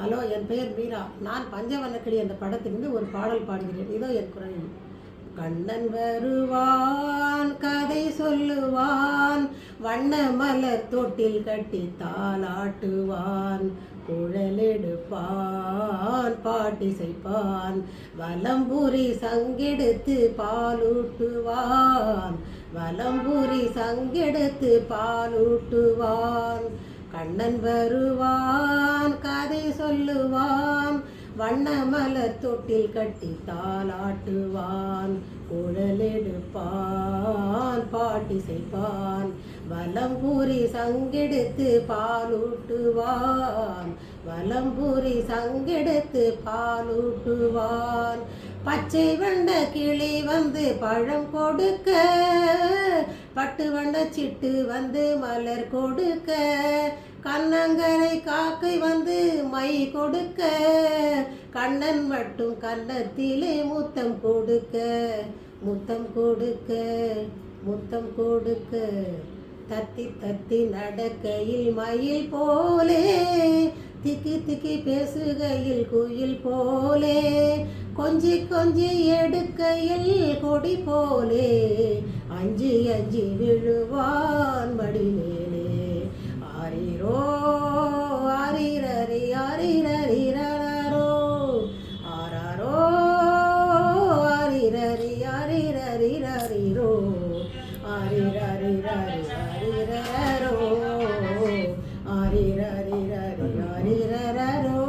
Hello, என் பெயர் மீரா. நான் பஞ்சவர்ணக்கிளி என்ற படத்திலிருந்து ஒரு பாடல் பாடுகிறேன். இதோ என் குரல். கண்ணன் வருவான், கதை சொல்லுவான், வண்ண மலர் தொட்டில் கட்டி தாலாட்டுவான், குழலெடுப்பான், பாட்டிசைப்பான், வலம்புரி சங்கெடுத்து பாலூட்டுவான், வலம்புரி சங்கெடுத்து பாலூட்டுவான். கண்ணன் வருவான், கதை சொல்லுவான், வண்ண மலர் தொட்டில் கட்டி தாலாட்டுவான், குழலெடுப்பான், பாட்டிசைப்பான், வலம்புரி சங்கெடுத்து பாலூட்டுவான், வலம்புரி சங்கெடுத்து பாலூட்டுவான். பச்சை வண்ட கிளி வந்து பழம் கொடுக்க, பட்டு வண்ட சிட்டு வந்து மலர் கொடுக்க, கண்ணங்கரை காக்கை வந்து மை கொடுக்க, கண்ணன் மட்டும் கன்னத்திலே முத்தம் கொடுக்க, முத்தம் கொடுக்க, முத்தம் கொடுக்க. தத்தி தத்தி நடக்கையில் மயில் போலே, திக்கி திக்கி பேசுகையில் குயில் போலே, கொஞ்சி கொஞ்சி எடுக்கையில் கொடி போலே, அஞ்சி அஞ்சி விழுவான் மடி மேலே. ஆரிரோ ஆரிரரி ஆரிரரிரோ, ஆராரோ ஆரிரரி ஆரிரரிரோ, ஆரிரரிரரி ஆரிரரோ, ஆரிரரிரரி ஆரிரரோ.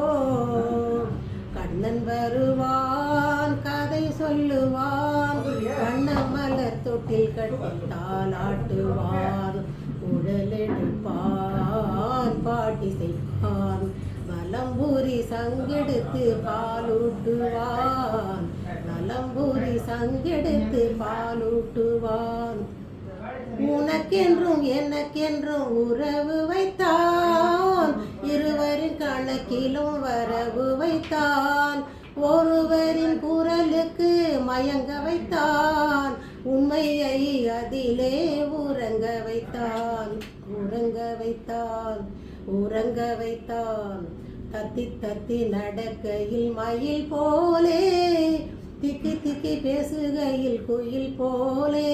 கண்ணன் வருவான், கதை சொல்லுவான், வண்ண மலர் தொட்டில் கட்டி தாலாட்டுவான், குழலெடுப்பான், பாட்டிசைப்பான், வலம்புரி சங்கெடுத்து பாலூட்டுவான், வலம்புரி சங்கெடுத்து பாலூட்டுவான். உனக்கென்றும் எனக்கென்றும் உறவு வைத்தான், இருவரின் கணக்கிலும் வரவு வைத்தான், ஒருவரின் குரலுக்கு மயங்க வைத்தான், உண்மையை அதிலே உறங்க வைத்தான், உறங்க வைத்தான், உறங்க வைத்தான். தத்தி தத்தி நடக்கையில் மயில் போலே, திக்கி திக்கி பேசுகையில் குயில் போலே,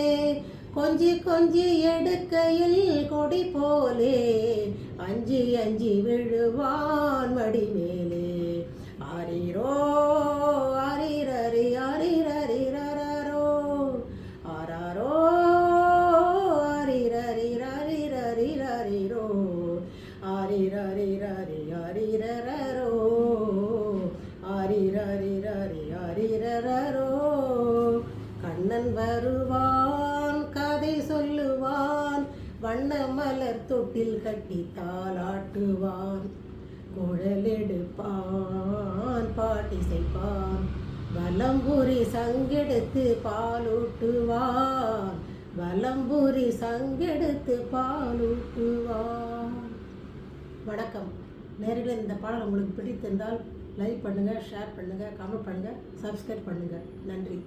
கொஞ்சி கொஞ்சி எடுக்கையில் கொடி போலே, அஞ்சி அஞ்சி விழுவான் மடி மேலே. ஆரிரோ ஆரிரரி ஆரிரரிரரோ, ஆராரோ ஆரிரரிரரிரரிரோ, ஆரிரரிரரி ஆரிரரோ, ஆரிரரிரரி ஆரிரரோ. கண்ணன் வருவான், கதை சொல்லுவான், வண்ண மலர் தொட்டில் கட்டி தாலாட்டுவான், குழலெடுப்பான், பாட்டிசைப்பான், வலம்புரி சங்கெடுத்து பாலூட்டுவான், வலம்புரி சங்கெடுத்து பாலூட்டுவான். வணக்கம் நேயர்களே. இந்த பாடல் உங்களுக்கு பிடித்திருந்தால் லைக் பண்ணுங்கள், ஷேர் பண்ணுங்கள், கமெண்ட் பண்ணுங்கள், சப்ஸ்கிரைப் பண்ணுங்கள். நன்றி.